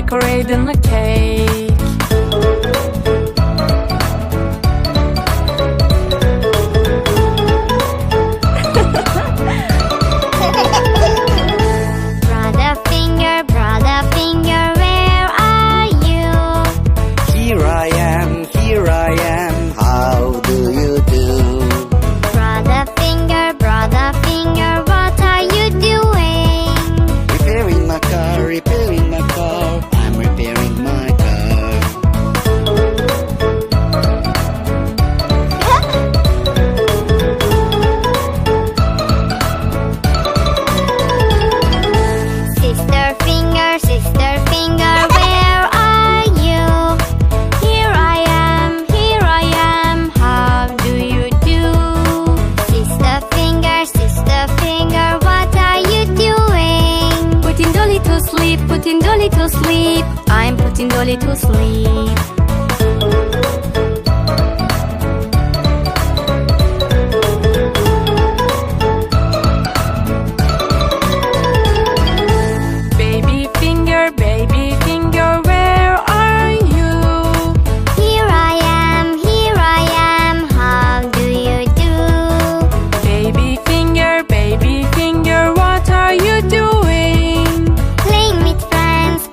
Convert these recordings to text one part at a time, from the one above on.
decorating the cake. Brother finger, where are you? Here I am, how do you do? Brother finger, what are you doing? Repairing my car, I'm repairing my car. Sister finger, where are you? Here I am, how do you do? Sister finger, what are you doing? Putting Dolly to sleep, I'm putting Dolly to sleep. Baby finger, where are you? Here I am, how do you do? Baby finger, what are you doing? Playing with friends,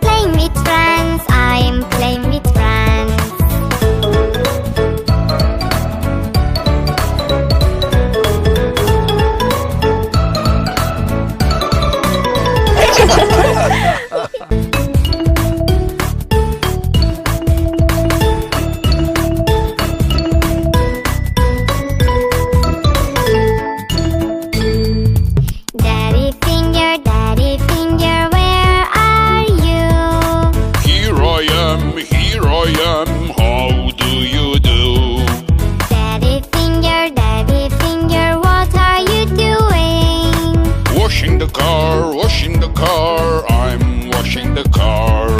I'm playing with friends. Daddy finger, where are you? Here I am, how do you do? Daddy finger, what are you doing? Washing the car, I'm washing the car.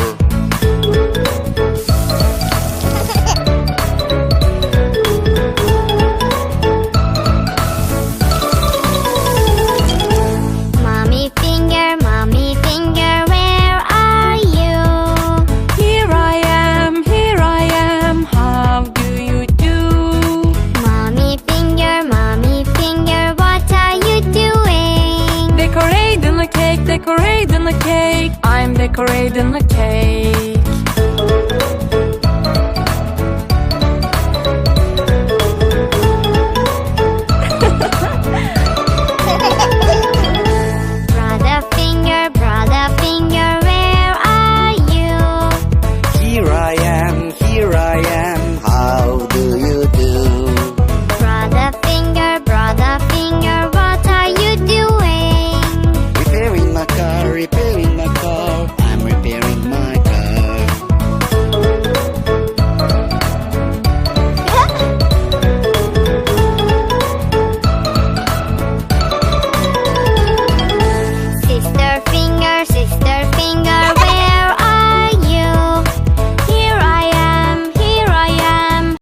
Mommy finger, where are you? Here I am, how do you do? Mommy finger, what are you doing? Decorating the cake, I'm decorating the